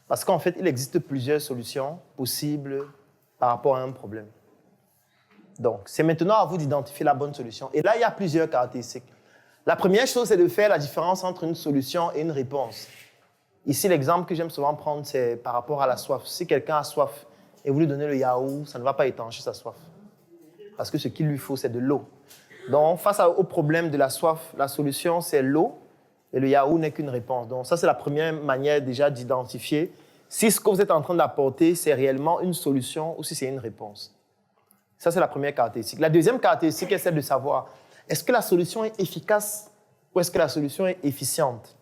Parce qu'en fait, il existe plusieurs solutions possibles par rapport à un problème. Donc, c'est maintenant à vous d'identifier la bonne solution. Et là, il y a plusieurs caractéristiques. La première chose, c'est de faire la différence entre une solution et une réponse. Ici, l'exemple que j'aime souvent prendre, c'est par rapport à la soif. Si quelqu'un a soif et vous lui donnez le yaourt, ça ne va pas étancher sa soif. Parce que ce qu'il lui faut, c'est de l'eau. Donc, face au problème de la soif, la solution, c'est l'eau. Et le yaourt n'est qu'une réponse. Donc, ça, c'est la première manière déjà d'identifier si ce que vous êtes en train d'apporter, c'est réellement une solution ou si c'est une réponse. Ça, c'est la première caractéristique. La deuxième caractéristique est celle de savoir, est-ce que la solution est efficace ou est-ce que la solution est efficiente?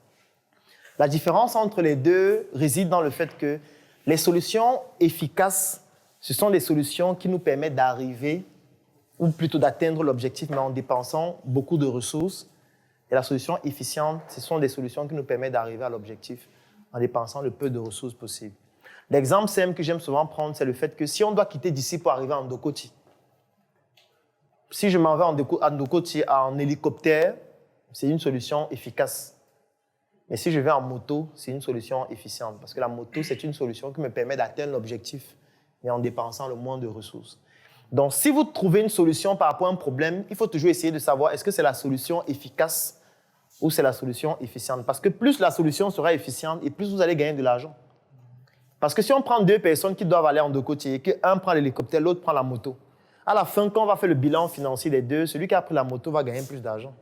La différence entre les deux réside dans le fait que les solutions efficaces, ce sont des solutions qui nous permettent d'arriver, ou plutôt d'atteindre l'objectif, mais en dépensant beaucoup de ressources. Et la solution efficiente, ce sont des solutions qui nous permettent d'arriver à l'objectif en dépensant le peu de ressources possible. L'exemple simple que j'aime souvent prendre, c'est le fait que si on doit quitter d'ici pour arriver à Ndokoti, si je m'en vais à Ndokoti en hélicoptère, c'est une solution efficace. Mais si je vais en moto, c'est une solution efficiente. Parce que la moto, c'est une solution qui me permet d'atteindre l'objectif, mais en dépensant le moins de ressources. Donc, si vous trouvez une solution par rapport à un problème, il faut toujours essayer de savoir est-ce que c'est la solution efficace ou c'est la solution efficiente. Parce que plus la solution sera efficiente et plus vous allez gagner de l'argent. Parce que si on prend deux personnes qui doivent aller en deux côtés et qu'un prend l'hélicoptère, l'autre prend la moto, à la fin, quand on va faire le bilan financier des deux, celui qui a pris la moto va gagner plus d'argent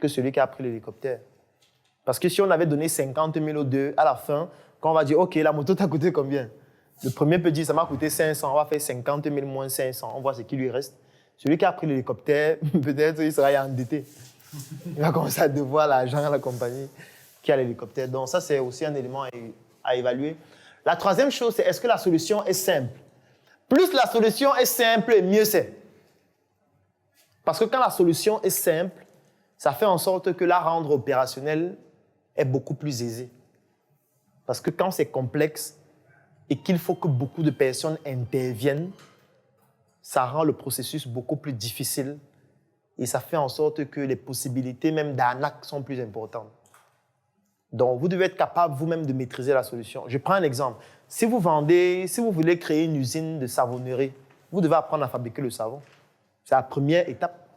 que celui qui a pris l'hélicoptère. Parce que si on avait donné 50 000 aux deux, à la fin, quand on va dire, OK, la moto t'a coûté combien? Le premier peut dire, ça m'a coûté 500, on va faire 50 000 moins 500, on voit ce qui lui reste. Celui qui a pris l'hélicoptère, peut-être il sera endetté. Il va commencer à devoir l'argent à la compagnie qui a l'hélicoptère. Donc ça, c'est aussi un élément à évaluer. La troisième chose, c'est est-ce que la solution est simple? Plus la solution est simple, mieux c'est. Parce que quand la solution est simple, ça fait en sorte que la rendre opérationnelle est beaucoup plus aisée. Parce que quand c'est complexe et qu'il faut que beaucoup de personnes interviennent, ça rend le processus beaucoup plus difficile et ça fait en sorte que les possibilités même d'arnaque sont plus importantes. Donc, vous devez être capable vous-même de maîtriser la solution. Je prends un exemple. Si vous voulez créer une usine de savonnerie, vous devez apprendre à fabriquer le savon. C'est la première étape.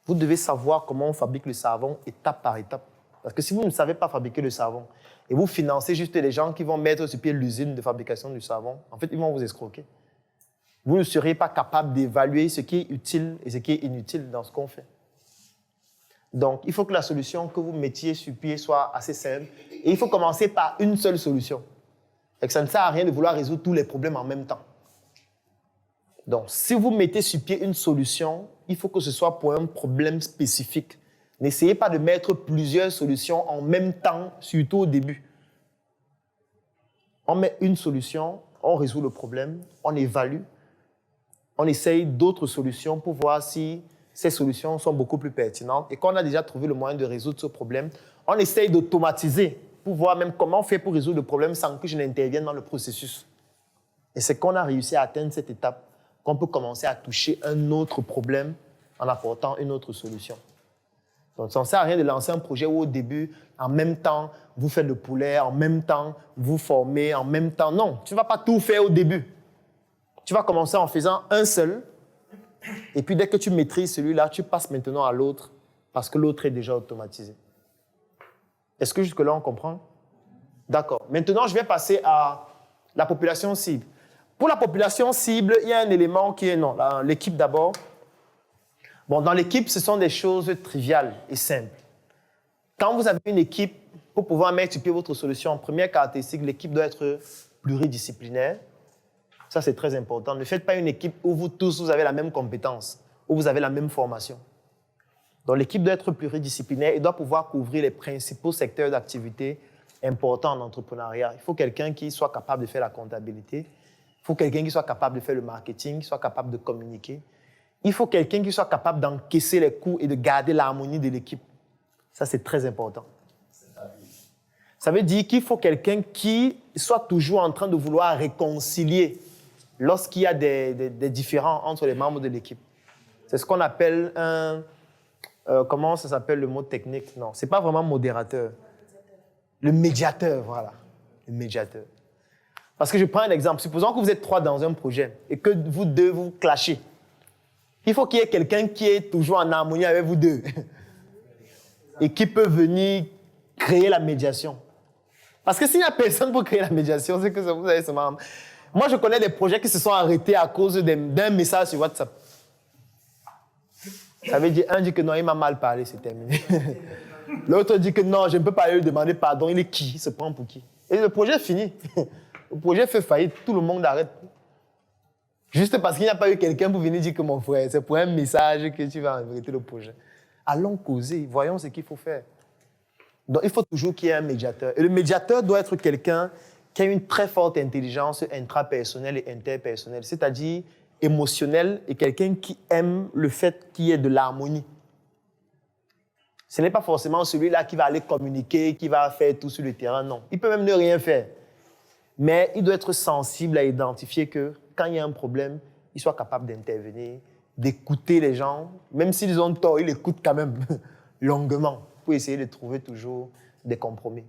Vous devez savoir comment on fabrique le savon étape par étape. Parce que si vous ne savez pas fabriquer le savon et vous financez juste les gens qui vont mettre sur pied l'usine de fabrication du savon, en fait, ils vont vous escroquer. Vous ne serez pas capable d'évaluer ce qui est utile et ce qui est inutile dans ce qu'on fait. Donc, il faut que la solution que vous mettiez sur pied soit assez simple. Et il faut commencer par une seule solution. Et que ça ne sert à rien de vouloir résoudre tous les problèmes en même temps. Donc, si vous mettez sur pied une solution, il faut que ce soit pour un problème spécifique. N'essayez pas de mettre plusieurs solutions en même temps, surtout au début. On met une solution, on résout le problème, on évalue, on essaye d'autres solutions pour voir si ces solutions sont beaucoup plus pertinentes. Et quand on a déjà trouvé le moyen de résoudre ce problème, on essaye d'automatiser pour voir même comment on fait pour résoudre le problème sans que je n'intervienne dans le processus. Et c'est qu'on a réussi à atteindre cette étape qu'on peut commencer à toucher un autre problème en apportant une autre solution. Donc, ça ne sert à rien de lancer un projet où au début, en même temps, vous faites le poulet, en même temps, vous formez, en même temps. Non, tu ne vas pas tout faire au début. Tu vas commencer en faisant un seul. Et puis, dès que tu maîtrises celui-là, tu passes maintenant à l'autre parce que l'autre est déjà automatisé. Est-ce que jusque-là, on comprend? D'accord. Maintenant, je vais passer à la population cible. Pour la population cible, il y a un élément qui est non. L'équipe d'abord. Bon, dans l'équipe, ce sont des choses triviales et simples. Quand vous avez une équipe, pour pouvoir mettre sur pied votre solution, première caractéristique, l'équipe doit être pluridisciplinaire. Ça, c'est très important. Ne faites pas une équipe où vous tous, vous avez la même compétence, où vous avez la même formation. Donc, l'équipe doit être pluridisciplinaire et doit pouvoir couvrir les principaux secteurs d'activité importants en entrepreneuriat. Il faut quelqu'un qui soit capable de faire la comptabilité. Il faut quelqu'un qui soit capable de faire le marketing, qui soit capable de communiquer. Il faut quelqu'un qui soit capable d'encaisser les coûts et de garder l'harmonie de l'équipe. Ça, c'est très important. Ça veut dire qu'il faut quelqu'un qui soit toujours en train de vouloir réconcilier lorsqu'il y a des différends entre les membres de l'équipe. C'est ce qu'on appelle un... comment ça s'appelle le mot technique? Non, ce n'est pas vraiment modérateur. Le médiateur, voilà. le médiateur. Parce que je prends un exemple. Supposons que vous êtes 3 dans un projet et que vous 2 vous clashez. Il faut qu'il y ait quelqu'un qui est toujours en harmonie avec vous 2 et qui peut venir créer la médiation. Parce que s'il n'y a personne pour créer la médiation, c'est que vous avez seulement... Moi, je connais des projets qui se sont arrêtés à cause d'un message sur WhatsApp. Ça veut dire, un dit que non, il m'a mal parlé, c'est terminé. L'autre dit que non, je ne peux pas lui demander pardon, il est qui? Il se prend pour qui? Et le projet est fini. Le projet fait faillite, tout le monde arrête. Juste parce qu'il n'y a pas eu quelqu'un pour venir dire que mon frère, c'est pour un message que tu vas arrêter le projet. Allons causer, voyons ce qu'il faut faire. Donc, il faut toujours qu'il y ait un médiateur. Et le médiateur doit être quelqu'un qui a une très forte intelligence intrapersonnelle et interpersonnelle, c'est-à-dire émotionnelle, et quelqu'un qui aime le fait qu'il y ait de l'harmonie. Ce n'est pas forcément celui-là qui va aller communiquer, qui va faire tout sur le terrain, non. Il peut même ne rien faire. Mais il doit être sensible à identifier que quand il y a un problème, il soit capable d'intervenir, d'écouter les gens. Même s'ils ont tort, il écoute quand même longuement pour essayer de trouver toujours des compromis.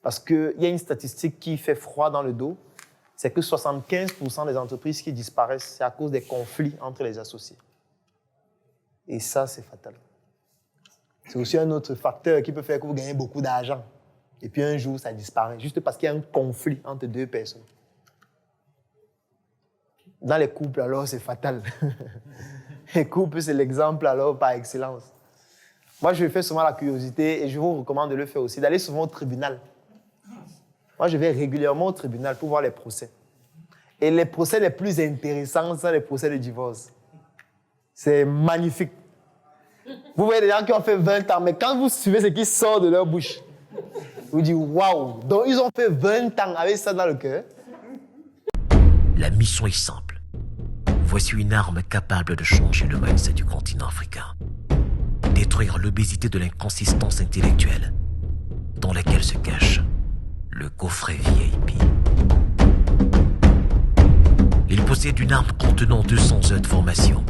Parce qu'il y a une statistique qui fait froid dans le dos, c'est que 75% des entreprises qui disparaissent, c'est à cause des conflits entre les associés. Et ça, c'est fatal. C'est aussi un autre facteur qui peut faire que vous gagnez beaucoup d'argent. Et puis un jour, ça disparaît, juste parce qu'il y a un conflit entre 2 personnes. Dans les couples, alors, c'est fatal. Les couples, c'est l'exemple, alors, par excellence. Moi, je fais souvent la curiosité et je vous recommande de le faire aussi, d'aller souvent au tribunal. Moi, je vais régulièrement au tribunal pour voir les procès. Et les procès les plus intéressants sont les procès de divorce. C'est magnifique. Vous voyez des gens qui ont fait 20 ans, mais quand vous suivez ce qui sort de leur bouche, vous dites waouh! Donc, ils ont fait 20 ans avec ça dans le cœur. La mission est simple. Voici une arme capable de changer le mindset du continent africain. Détruire l'obésité de l'inconsistance intellectuelle dans laquelle se cache le coffret VIP. Il possède une arme contenant 200 heures de formation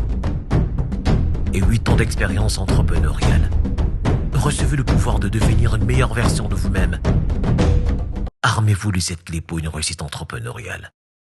et 8 ans d'expérience entrepreneuriale. Recevez le pouvoir de devenir une meilleure version de vous-même. Armez-vous de cette clé pour une réussite entrepreneuriale.